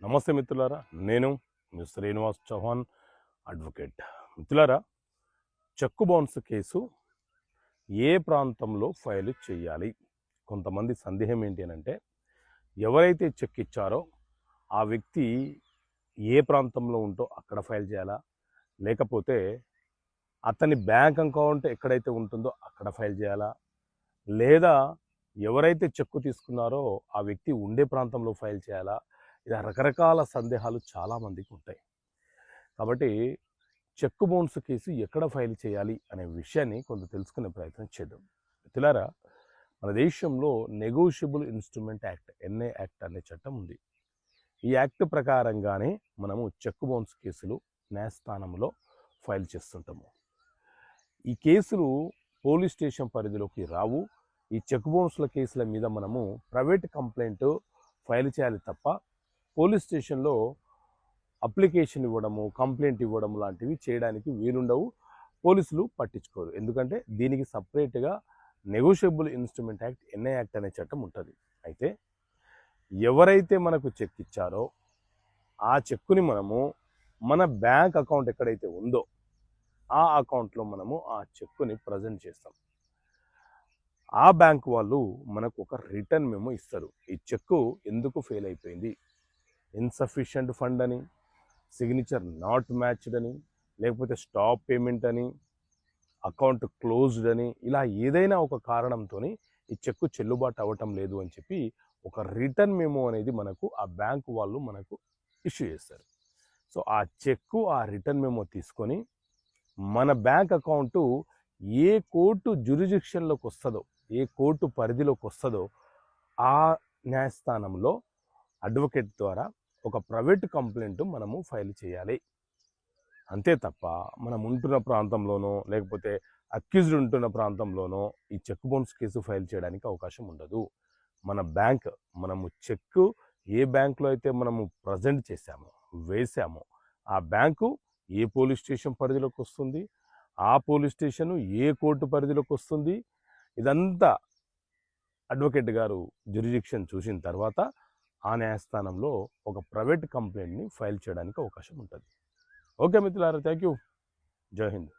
నమస్తే మిత్రులారా, నేను మీ శ్రీనివాస్ చౌహాన్ అడ్వకేట్. మిత్రులారా, చెక్కు బౌన్స్ కేసు ఏ ప్రాంతంలో ఫైల్ చేయాలి? కొంతమంది సందేహం ఏంటి అని అంటే, ఎవరైతే చెక్ ఇచ్చారో ఆ వ్యక్తి ఏ ప్రాంతంలో ఉంటో అక్కడ ఫైల్ చేయాలా, లేకపోతే అతని బ్యాంక్ అకౌంట్ ఎక్కడైతే ఉంటుందో అక్కడ ఫైల్ చేయాలా, లేదా ఎవరైతే చెక్కు తీసుకున్నారో ఆ వ్యక్తి ఉండే ప్రాంతంలో ఫైల్ చేయాలా? ఇలా రకరకాల సందేహాలు చాలామందికి ఉంటాయి. కాబట్టి చెక్కు బౌన్స్ కేసు ఎక్కడ ఫైల్ చేయాలి అనే విషయాన్ని కొంత తెలుసుకునే ప్రయత్నం చేద్దాం. మిత్రులారా, మన దేశంలో నెగోషియబుల్ ఇన్స్ట్రుమెంట్ యాక్ట్ ఎన్ఏ యాక్ట్ అనే చట్టం ఉంది. ఈ యాక్ట్ ప్రకారంగానే మనము చెక్కు బౌన్స్ కేసులు న్యాయస్థానంలో ఫైల్ చేస్తుంటాము. ఈ కేసులు పోలీస్ స్టేషన్ పరిధిలోకి రావు. ఈ చెక్ బౌన్స్ల కేసుల మీద మనము ప్రైవేట్ కంప్లైంట్ ఫైల్ చేయాలి తప్ప పోలీస్ స్టేషన్లో అప్లికేషన్ ఇవ్వడము, కంప్లైంట్ ఇవ్వడం లాంటివి చేయడానికి వీలుండవు. పోలీసులు పట్టించుకోరు. ఎందుకంటే దీనికి సపరేట్గా నెగోషియబుల్ ఇన్స్ట్రుమెంట్ యాక్ట్ ఎన్ఏ యాక్ట్ అనే చట్టం ఉంటుంది. అయితే ఎవరైతే మనకు చెక్ ఇచ్చారో ఆ చెక్కుని మనము మన బ్యాంక్ అకౌంట్ ఎక్కడైతే ఉందో ఆ అకౌంట్లో మనము ఆ చెక్కుని ప్రజెంట్ చేస్తాం. ఆ బ్యాంక్ వాళ్ళు మనకు ఒక రిటర్న్ మెమో ఇస్తారు. ఈ చెక్కు ఎందుకు ఫెయిల్ అయిపోయింది, ఇన్సఫిషియంట్ ఫండ్ అని, సిగ్నేచర్ నాట్ మ్యాచ్డ్ అని, లేకపోతే స్టాప్ పేమెంట్ అని, అకౌంట్ క్లోజ్డ్ అని, ఇలా ఏదైనా ఒక కారణంతో ఈ చెక్కు చెల్లుబాటు అవ్వటం లేదు అని చెప్పి ఒక రిటర్న్ మెమో అనేది మనకు ఆ బ్యాంకు వాళ్ళు మనకు ఇష్యూ చేస్తారు. సో ఆ చెక్కు, ఆ రిటర్న్ మెమో తీసుకొని మన బ్యాంక్ అకౌంటు ఏ కోర్టు జ్యూరిడిక్షన్లోకి వస్తుందో, ఏ కోర్టు పరిధిలోకి వస్తుందో ఆ న్యాయస్థానంలో అడ్వకేట్ ద్వారా ఒక ప్రైవేట్ కంప్లైంట్ మనము ఫైల్ చేయాలి. అంతే తప్ప మనం ఉంటున్న ప్రాంతంలోనో లేకపోతే అక్యూజ్డ్ ఉంటున్న ప్రాంతంలోనో ఈ చెక్ బౌన్స్ కేసు ఫైల్ చేయడానికి అవకాశం ఉండదు. మన బ్యాంక్, మనము చెక్ ఏ బ్యాంకులో అయితే మనము ప్రజెంట్ చేశామో, వేసామో ఆ బ్యాంకు ఏ పోలీస్ స్టేషన్ పరిధిలోకి వస్తుంది, ఆ పోలీస్ స్టేషన్ ఏ కోర్టు పరిధిలోకి వస్తుంది, ఇదంతా అడ్వకేట్ గారు జ్యూరిడిక్షన్ చూసిన తర్వాత ఆ న్యాయస్థానంలో ఒక ప్రైవేట్ కంప్లైంట్ని ఫైల్ చేయడానికి అవకాశం ఉంటుంది. ఓకే మిత్రులారా, థ్యాంక్ యూ. జై హింద్.